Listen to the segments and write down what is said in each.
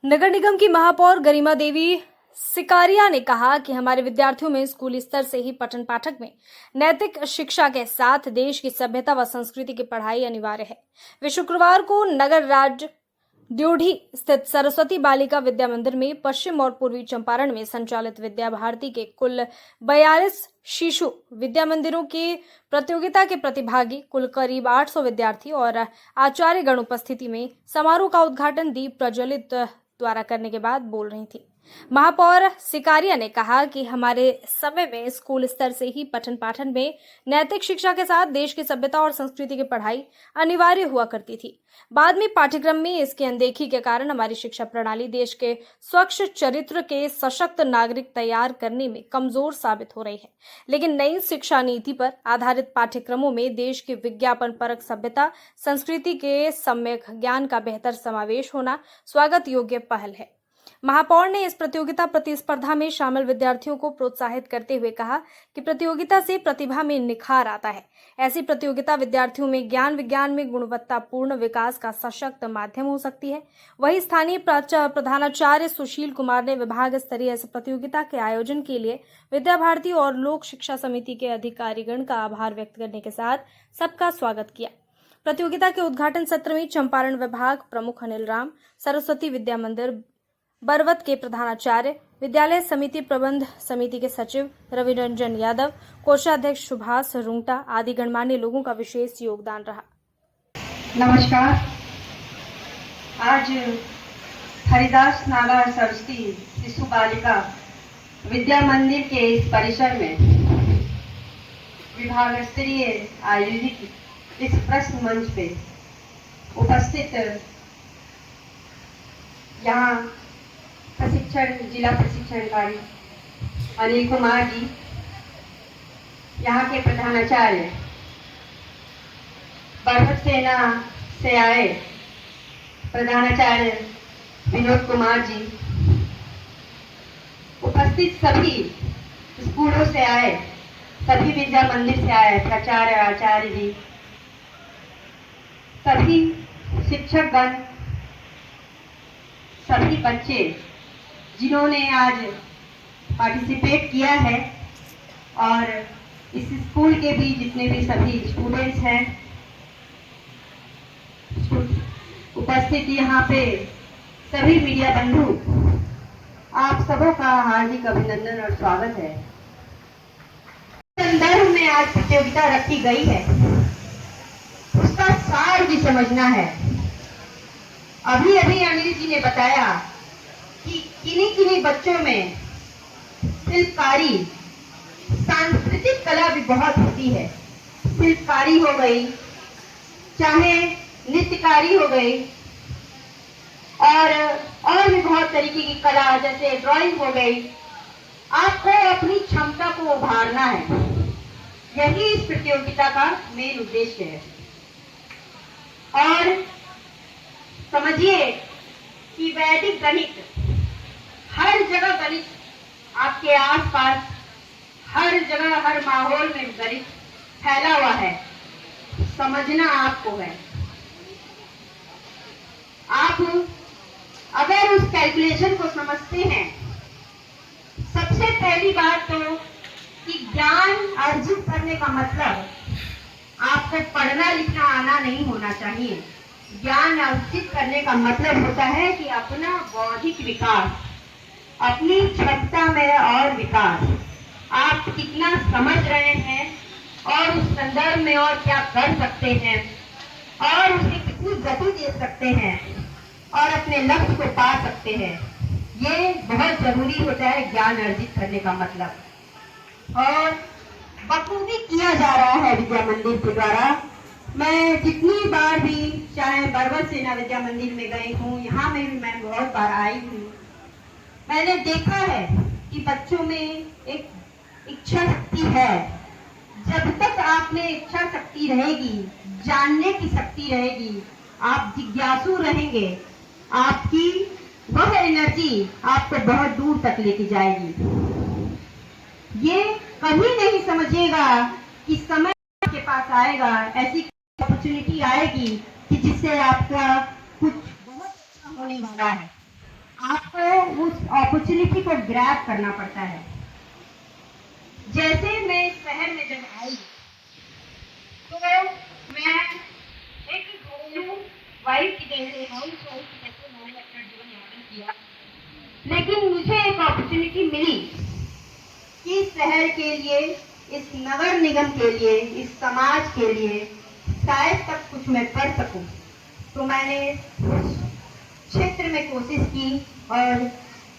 नगर निगम की महापौर गरिमा देवी सिकारिया ने कहा कि हमारे विद्यार्थियों में स्कूली स्तर से ही पठन पाठक में नैतिक शिक्षा के साथ देश की सभ्यता व संस्कृति की पढ़ाई अनिवार्य है। वे शुक्रवार को नगर राज्य ड्योढ़ी स्थित सरस्वती बालिका विद्या मंदिर में पश्चिम और पूर्वी चंपारण में संचालित विद्या भारती के कुल 42 शिशु विद्या मंदिरों की प्रतियोगिता के प्रतिभागी कुल करीब 800 विद्यार्थी और आचार्य गण उपस्थिति में समारोह का उद्घाटन दीप प्रज्वलित द्वारा करने के बाद बोल रही थी। महापौर सिकारिया ने कहा कि हमारे समय में स्कूल स्तर से ही पठन पाठन में नैतिक शिक्षा के साथ देश की सभ्यता और संस्कृति की पढ़ाई अनिवार्य हुआ करती थी। बाद में पाठ्यक्रम में इसकी अनदेखी के कारण हमारी शिक्षा प्रणाली देश के स्वच्छ चरित्र के सशक्त नागरिक तैयार करने में कमजोर साबित हो रही है। लेकिन नई शिक्षा नीति पर आधारित पाठ्यक्रमों में देश की विज्ञापन परक सभ्यता संस्कृति के सम्यक ज्ञान का बेहतर समावेश होना स्वागत योग्य पहल है। महापौर ने इस प्रतियोगिता प्रतिस्पर्धा में शामिल विद्यार्थियों को प्रोत्साहित करते हुए कहा कि प्रतियोगिता से प्रतिभा में निखार आता है। ऐसी प्रतियोगिता विद्यार्थियों में ज्ञान विज्ञान में गुणवत्तापूर्ण विकास का सशक्त माध्यम हो सकती है। वहीं स्थानीय प्रधानाचार्य सुशील कुमार ने विभाग स्तरीय इस प्रतियोगिता के आयोजन के लिए विद्या भारती और लोक शिक्षा समिति के अधिकारीगण का आभार व्यक्त करने के साथ सबका स्वागत किया। प्रतियोगिता के उद्घाटन सत्र में चंपारण विभाग प्रमुख अनिल राम, सरस्वती विद्या मंदिर बरवत के प्रधानाचार्य, विद्यालय समिति प्रबंध समिति के सचिव रवि रंजन यादव, कोषाध्यक्ष सुभाष रुंगटा आदि गणमान्य लोगों का विशेष योगदान रहा। नमस्कार। आज हरिदास नाला सरस्वती शिशु बालिका विद्या मंदिर के इस परिसर में विभाग स्तरीय आयोजित इस प्रश्न मंच पे उपस्थित यहाँ जिला प्रशिक्षणाधिकारी अनिल कुमार जी, यहाँ के प्रधानाचार्य बरहत सेना से आए प्रधानाचार्य विनोद कुमार जी, उपस्थित सभी स्कूलों से आए, सभी विद्या मंदिर से आए प्राचार्य आचार्य जी, सभी शिक्षकगण, सभी बच्चे जिन्होंने आज पार्टिसिपेट किया है और इस स्कूल के भी जितने भी सभी स्टूडेंट्स हैं उपस्थित यहाँ पे सभी मीडिया बंधु, आप सबों का हार्दिक अभिनंदन और स्वागत है। संदर्भ में आज प्रतियोगिता रखी गई है उसका सार भी समझना है। अभी अभी अनिल जी ने बताया कि किन्हीं बच्चों में शिल्पकारी सांस्कृतिक कला भी बहुत होती है। शिल्पकारी हो गई, चाहे नृत्यकारी हो गई और भी बहुत तरीके की कला जैसे ड्राइंग हो गई। आपको अपनी क्षमता को उभारना है, यही इस प्रतियोगिता का मेन उद्देश्य है। और समझिए कि वैदिक गणित हर जगह, गणित आपके आसपास हर जगह हर माहौल में गणित फैला हुआ है, समझना आपको है। आप अगर उस कैलकुलेशन को समझते हैं, सबसे पहली बात तो कि ज्ञान अर्जित करने का मतलब आपको पढ़ना लिखना आना नहीं होना चाहिए। ज्ञान अर्जित करने का मतलब होता है कि अपना बौद्धिक विकास, अपनी क्षमता में और विकास, आप कितना समझ रहे हैं और उस संदर्भ में और क्या कर सकते हैं और उसे कितनी गति दे सकते हैं और अपने लक्ष्य को पा सकते हैं, ये बहुत जरूरी होता है ज्ञान अर्जित करने का मतलब। और बखूबी किया जा रहा है विद्या मंदिर के द्वारा। मैं जितनी बार भी चाहे बरवत सेना विद्या मंदिर में गई हूँ, यहाँ में भी मैं बहुत बार आई हूँ, मैंने देखा है कि बच्चों में एक इच्छा शक्ति है। जब तक आप में इच्छा शक्ति रहेगी, जानने की शक्ति रहेगी, आप जिज्ञासु रहेंगे, आपकी वह एनर्जी आपको बहुत दूर तक लेके जाएगी। ये कभी नहीं समझिएगा कि समय आपके पास आएगा, ऐसी अपॉर्चुनिटी आएगी कि जिससे आपका कुछ बहुत अच्छा होने वाला है। आपको उस अपॉर्चुनिटी को ग्रैब करना पड़ता है। जैसे मैं इस शहर में जब आई तो मैं एक घरेलू वाइफ की तरह हाउस वाइफ की तरह मैंने अपना जीवन यापन किया, लेकिन मुझे एक अपॉर्चुनिटी मिली कि इस शहर के लिए, इस नगर निगम के लिए, इस समाज के लिए शायद तक कुछ मैं कर सकूं। तो मैंने उस क्षेत्र में कोशिश की और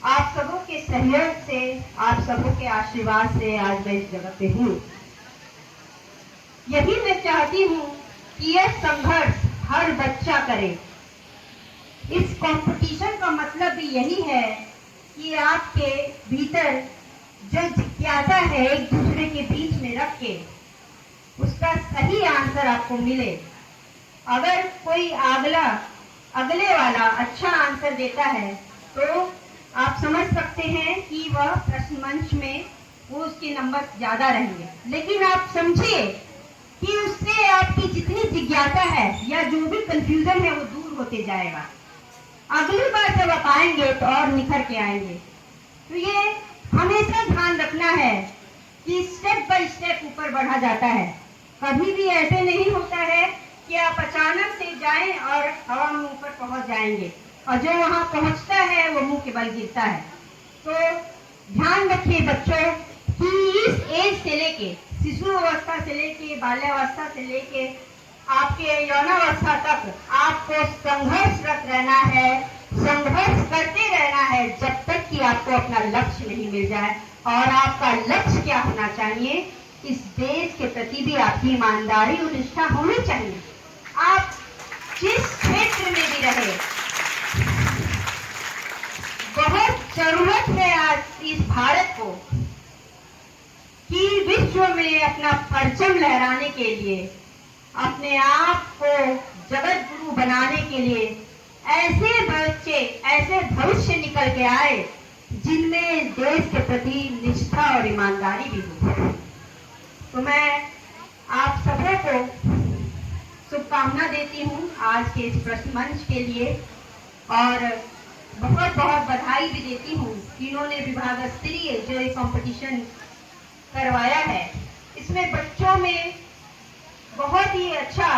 आप सबों के सहयोग से, आप सबों के आशीर्वाद से आज मैं इस जगह पे हूँ। यही मैं चाहती हूँ कि यह संघर्ष हर बच्चा करे। इस कंपटीशन का मतलब भी यही है कि आपके भीतर जो जिज्ञासा है एक दूसरे के बीच में रख के उसका सही आंसर आपको मिले। अगर कोई अगले वाला अच्छा आंसर देता है तो आप समझ सकते हैं कि वह प्रश्न मंच में उसके नंबर ज्यादा रहेंगे, लेकिन आप समझिए कि उससे आपकी जितनी जिज्ञासा है या जो भी कंफ्यूजन है वो दूर होते जाएगा। अगली बार जब आप आएंगे तो और निखर के आएंगे। तो ये हमेशा ध्यान रखना है कि स्टेप बाय स्टेप ऊपर बढ़ा जाता है। कभी भी ऐसे नहीं होता है कि आप अचानक से जाएं और हवा में ऊपर पहुंच जाएंगे, और जो वहां पहुंचता है वो मुंह के बल गिरता है। तो ध्यान रखिए बच्चों कि इस एज से लेके, शिशु अवस्था से लेके, बाल्यावस्था से लेके आपके यौनावस्था तक आपको संघर्षरत रहना है, संघर्ष करते रहना है जब तक कि आपको अपना लक्ष्य नहीं मिल जाए। और आपका लक्ष्य क्या होना चाहिए? इस देश के प्रति भी आपकी ईमानदारी और निष्ठा होनी चाहिए। आप जिस क्षेत्र में भी रहे, बहुत जरूरत है आज इस भारत को कि विश्व में अपना परचम लहराने के लिए, अपने आप को जगत गुरु बनाने के लिए ऐसे बच्चे, ऐसे भविष्य निकल के आए जिनमें देश के प्रति निष्ठा और ईमानदारी भी हो। तो मैं आप सबों को शुभकामना देती हूँ आज के इस प्रश्न मंच के लिए, और बहुत बहुत बधाई भी देती हूँ जिन्होंने विभाग स्तरीय जो ये कंपटीशन करवाया है। इसमें बच्चों में बहुत ही अच्छा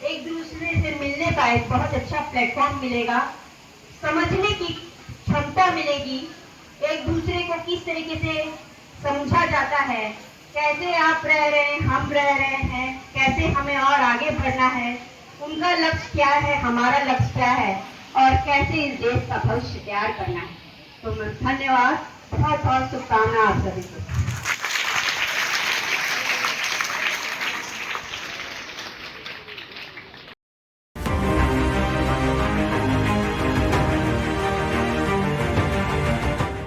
एक दूसरे से मिलने का एक बहुत अच्छा प्लेटफॉर्म मिलेगा, समझने की क्षमता मिलेगी, एक दूसरे को किस तरीके से समझा जाता है, कैसे आप रह रहे हैं, हम रह रहे हैं, कैसे हमें और आगे बढ़ना है, उनका लक्ष्य क्या है, हमारा लक्ष्य क्या है, और कैसे इस देश का भविष्य तैयार करना है। तो धन्यवाद, बहुत बहुत शुभकामना आप सभी को।